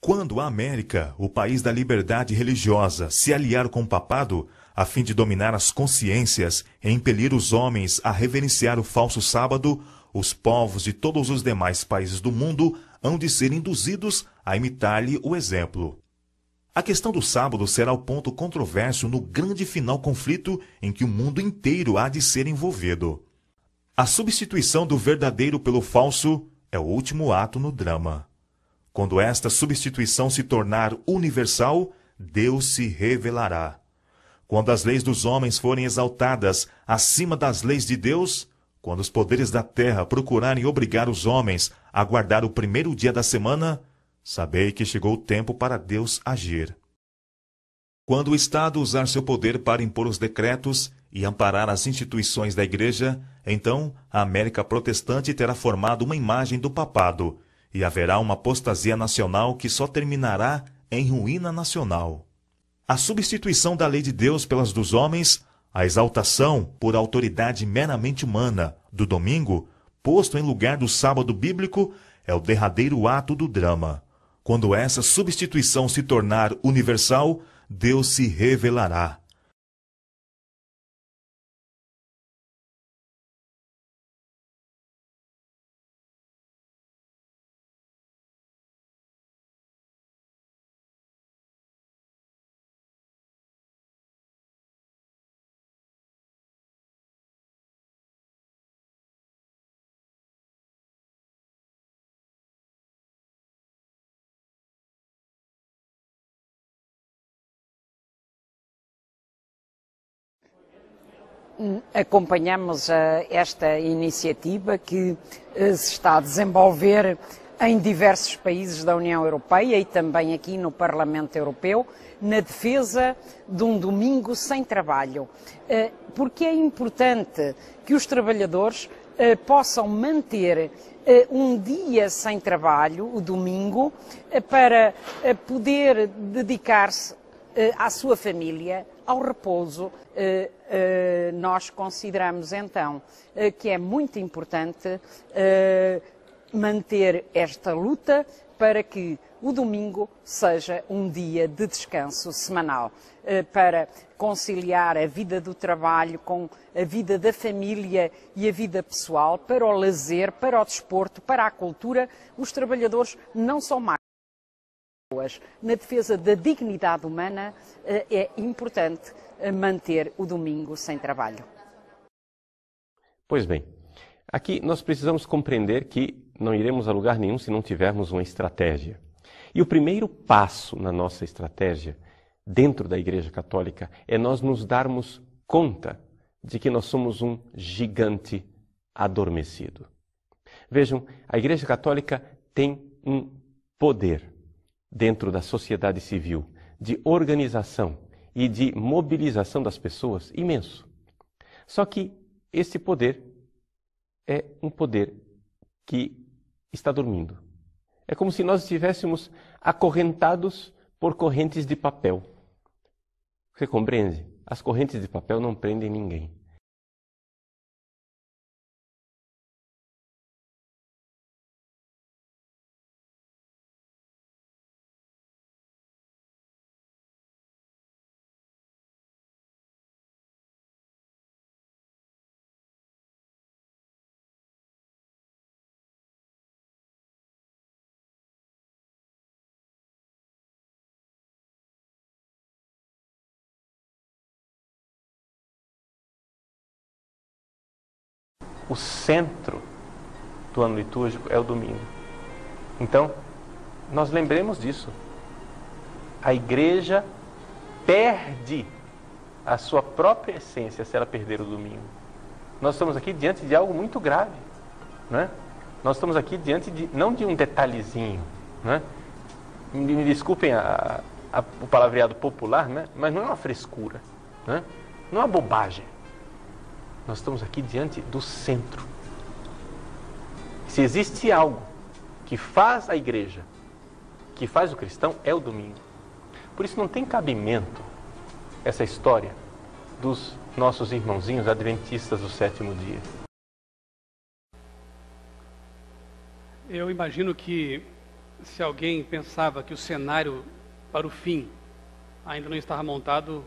Quando a América, o país da liberdade religiosa, se aliar com o papado, a fim de dominar as consciências e impelir os homens a reverenciar o falso sábado, os povos de todos os demais países do mundo hão de ser induzidos a imitar-lhe o exemplo. A questão do sábado será o ponto controverso no grande final conflito em que o mundo inteiro há de ser envolvido. A substituição do verdadeiro pelo falso é o último ato no drama. Quando esta substituição se tornar universal, Deus se revelará. Quando as leis dos homens forem exaltadas acima das leis de Deus, quando os poderes da terra procurarem obrigar os homens a guardar o primeiro dia da semana, sabei que chegou o tempo para Deus agir. Quando o Estado usar seu poder para impor os decretos e amparar as instituições da Igreja, então a América protestante terá formado uma imagem do papado, e haverá uma apostasia nacional que só terminará em ruína nacional. A substituição da lei de Deus pelas dos homens, a exaltação, por autoridade meramente humana, do domingo, posto em lugar do sábado bíblico, é o derradeiro ato do drama. Quando essa substituição se tornar universal, Deus se revelará. Acompanhamos esta iniciativa que se está a desenvolver em diversos países da União Europeia e também aqui no Parlamento Europeu, na defesa de um domingo sem trabalho. Porque é importante que os trabalhadores possam manter um dia sem trabalho, o domingo, para poder dedicar-se à sua família, ao repouso. Nós consideramos então que é muito importante manter esta luta para que o domingo seja um dia de descanso semanal, para conciliar a vida do trabalho com a vida da família e a vida pessoal, para o lazer, para o desporto, para a cultura. Os trabalhadores não são mais. Na defesa da dignidade humana, é importante manter o domingo sem trabalho. Pois bem, aqui nós precisamos compreender que não iremos a lugar nenhum se não tivermos uma estratégia. E o primeiro passo na nossa estratégia, dentro da Igreja Católica, é nós nos darmos conta de que nós somos um gigante adormecido. Vejam, a Igreja Católica tem um poder dentro da sociedade civil, de organização e de mobilização das pessoas imenso. Só que esse poder é um poder que está dormindo. É como se nós estivéssemos acorrentados por correntes de papel. Você compreende? As correntes de papel não prendem ninguém. O centro do ano litúrgico é o domingo. Então, nós lembremos disso. A igreja perde a sua própria essência se ela perder o domingo. Nós estamos aqui diante de algo muito grave, não é? Nós estamos aqui diante não de um detalhezinho, não é? Me desculpem o palavreado popular, né? Mas não é uma frescura, não é? Não é uma bobagem. Nós estamos aqui diante do centro. Se existe algo que faz a igreja, que faz o cristão, é o domingo. Por isso não tem cabimento essa história dos nossos irmãozinhos adventistas do sétimo dia. Eu imagino que se alguém pensava que o cenário para o fim ainda não estava montado,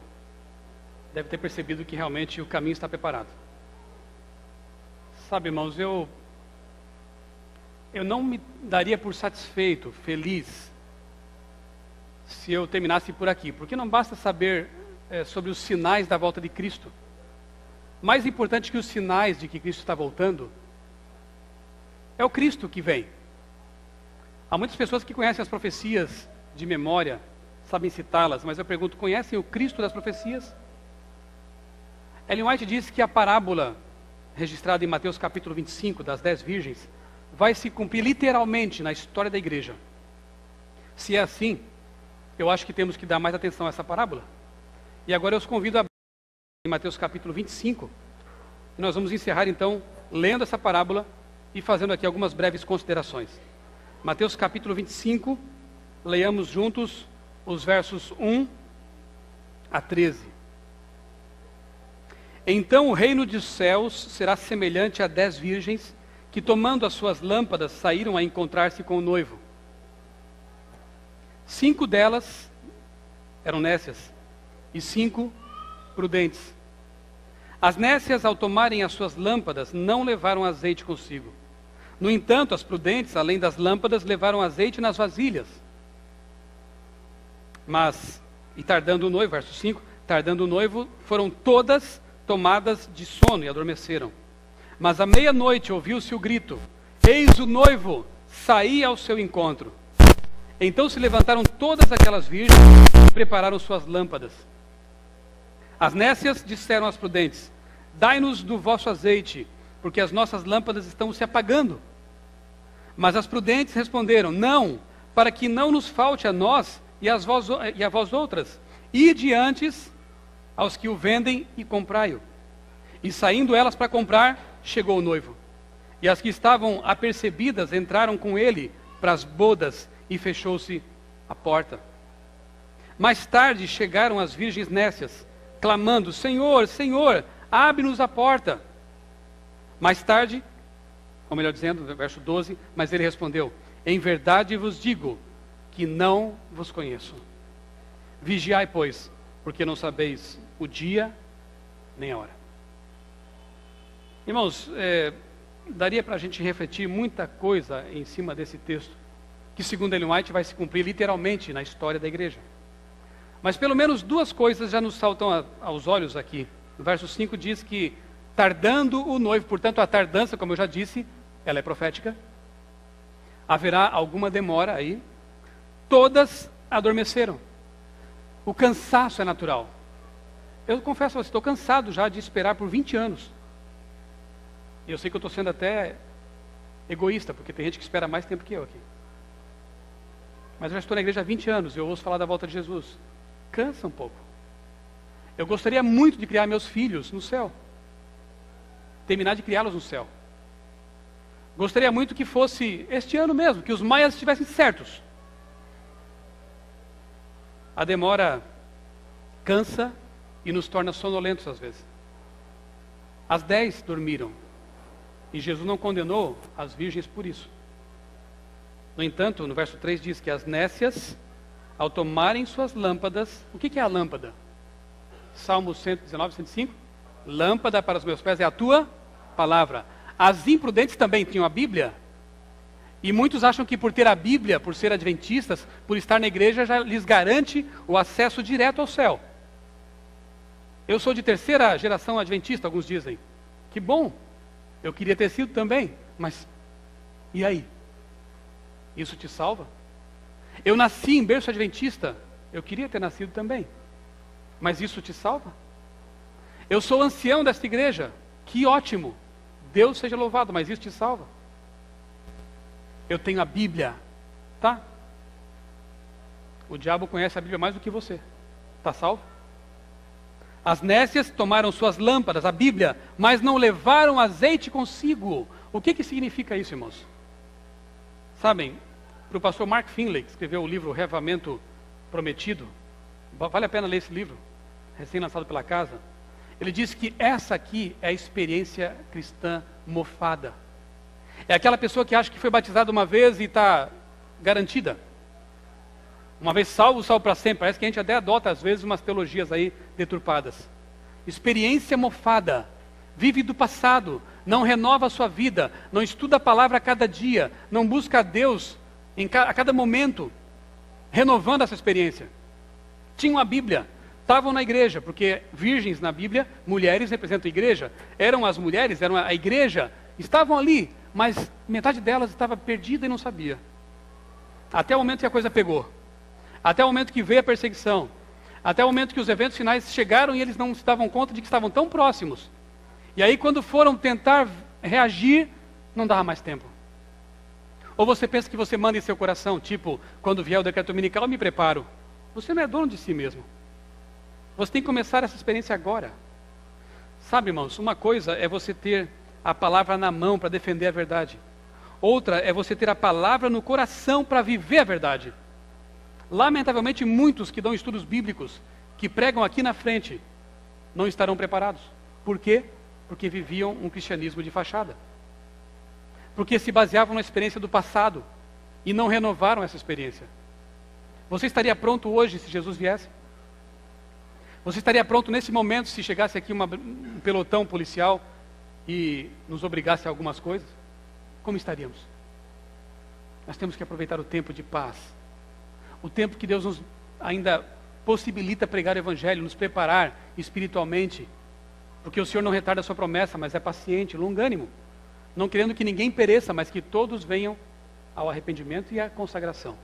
deve ter percebido que realmente o caminho está preparado. Sabe, irmãos, eu não me daria por satisfeito, feliz, se eu terminasse por aqui, porque não basta saber sobre os sinais da volta de Cristo. Mais importante que os sinais de que Cristo está voltando, é o Cristo que vem. Há muitas pessoas que conhecem as profecias de memória, sabem citá-las, mas eu pergunto, conhecem o Cristo das profecias? Ellen White diz que a parábola registrada em Mateus capítulo 25, das 10 virgens, vai se cumprir literalmente na história da igreja. Se é assim, eu acho que temos que dar mais atenção a essa parábola. E agora eu os convido a abrir em Mateus capítulo 25, e nós vamos encerrar então lendo essa parábola e fazendo aqui algumas breves considerações. Mateus capítulo 25, leiamos juntos os versos 1 a 13. Então o reino dos céus será semelhante a 10 virgens que, tomando as suas lâmpadas, saíram a encontrar-se com o noivo. 5 delas eram nécias e 5 prudentes. As nécias, ao tomarem as suas lâmpadas, não levaram azeite consigo. No entanto, as prudentes, além das lâmpadas, levaram azeite nas vasilhas. Mas, e tardando o noivo, verso 5, tardando o noivo, foram todas tomadas de sono e adormeceram. Mas à meia-noite ouviu-se o grito: eis o noivo, saí ao seu encontro. Então se levantaram todas aquelas virgens e prepararam suas lâmpadas. As nécias disseram às prudentes: dai-nos do vosso azeite, porque as nossas lâmpadas estão se apagando. Mas as prudentes responderam: não, para que não nos falte a nós e a vós outras, ide antes aos que o vendem e comprai-o. E saindo elas para comprar, chegou o noivo. E as que estavam apercebidas entraram com ele para as bodas, e fechou-se a porta. Mais tarde chegaram as virgens nécias, clamando: Senhor, Senhor, abre-nos a porta. Mais tarde, ou melhor dizendo, verso 12, mas ele respondeu: em verdade vos digo que não vos conheço. Vigiai, pois, porque não sabeis o dia nem a hora. Irmãos, daria para a gente refletir muita coisa em cima desse texto, que segundo Ellen White vai se cumprir literalmente na história da igreja. Mas pelo menos 2 coisas já nos saltam aos olhos aqui. No verso 5 diz que tardando o noivo, portanto a tardança, como eu já disse, ela é profética. Haverá alguma demora aí. Todas adormeceram. O cansaço é natural. Eu confesso a você, estou cansado já de esperar por 20 anos. E eu sei que eu estou sendo até egoísta, porque tem gente que espera mais tempo que eu aqui. Mas eu já estou na igreja há 20 anos e eu ouço falar da volta de Jesus. Cansa um pouco. Eu gostaria muito de criar meus filhos no céu. Terminar de criá-los no céu. Gostaria muito que fosse este ano mesmo, que os maias estivessem certos. A demora cansa e nos torna sonolentos às vezes. As 10 dormiram. E Jesus não condenou as virgens por isso. No entanto, no verso 3 diz que as nécias, ao tomarem suas lâmpadas... O que é a lâmpada? Salmo 119, 105. Lâmpada para os meus pés é a tua palavra. As imprudentes também tinham a Bíblia. E muitos acham que por ter a Bíblia, por ser adventistas, por estar na igreja, já lhes garante o acesso direto ao céu. Eu sou de 3ª geração adventista, alguns dizem. Que bom! Eu queria ter sido também, mas e aí? Isso te salva? Eu nasci em berço adventista, eu queria ter nascido também, mas isso te salva? Eu sou ancião desta igreja, que ótimo, Deus seja louvado, mas isso te salva? Eu tenho a Bíblia, tá? O diabo conhece a Bíblia mais do que você, está salvo? As nécias tomaram suas lâmpadas, a Bíblia, mas não levaram azeite consigo. O que significa isso, irmãos? Sabem, para o pastor Mark Finley, que escreveu o livro Reavivamento Prometido, vale a pena ler esse livro, recém-lançado pela casa. Ele diz que essa aqui é a experiência cristã mofada. É aquela pessoa que acha que foi batizada uma vez e está garantida. Uma vez salvo, salvo para sempre. Parece que a gente até adota às vezes umas teologias aí deturpadas. Experiência mofada. Vive do passado, não renova a sua vida, não estuda a palavra a cada dia, não busca a Deus a cada momento, renovando essa experiência. Tinham a Bíblia, estavam na igreja, porque virgens na Bíblia, mulheres representam a igreja, eram as mulheres, eram a igreja, estavam ali, mas metade delas estava perdida e não sabia. Até o momento que a coisa pegou, até o momento que veio a perseguição, até o momento que os eventos finais chegaram e eles não se davam conta de que estavam tão próximos. E aí quando foram tentar reagir, não dava mais tempo. Ou você pensa que você manda em seu coração, tipo, quando vier o decreto dominical, eu me preparo. Você não é dono de si mesmo. Você tem que começar essa experiência agora. Sabe, irmãos, uma coisa é você ter a palavra na mão para defender a verdade. Outra é você ter a palavra no coração para viver a verdade. Lamentavelmente, muitos que dão estudos bíblicos, que pregam aqui na frente, não estarão preparados. Por quê? Porque viviam um cristianismo de fachada. Porque se baseavam na experiência do passado e não renovaram essa experiência. Você estaria pronto hoje se Jesus viesse? Você estaria pronto nesse momento se chegasse aqui um pelotão policial e nos obrigasse a algumas coisas? Como estaríamos? Nós temos que aproveitar o tempo de paz. O tempo que Deus nos ainda possibilita pregar o Evangelho, nos preparar espiritualmente. Porque o Senhor não retarda a sua promessa, mas é paciente, longânimo. Não querendo que ninguém pereça, mas que todos venham ao arrependimento e à consagração.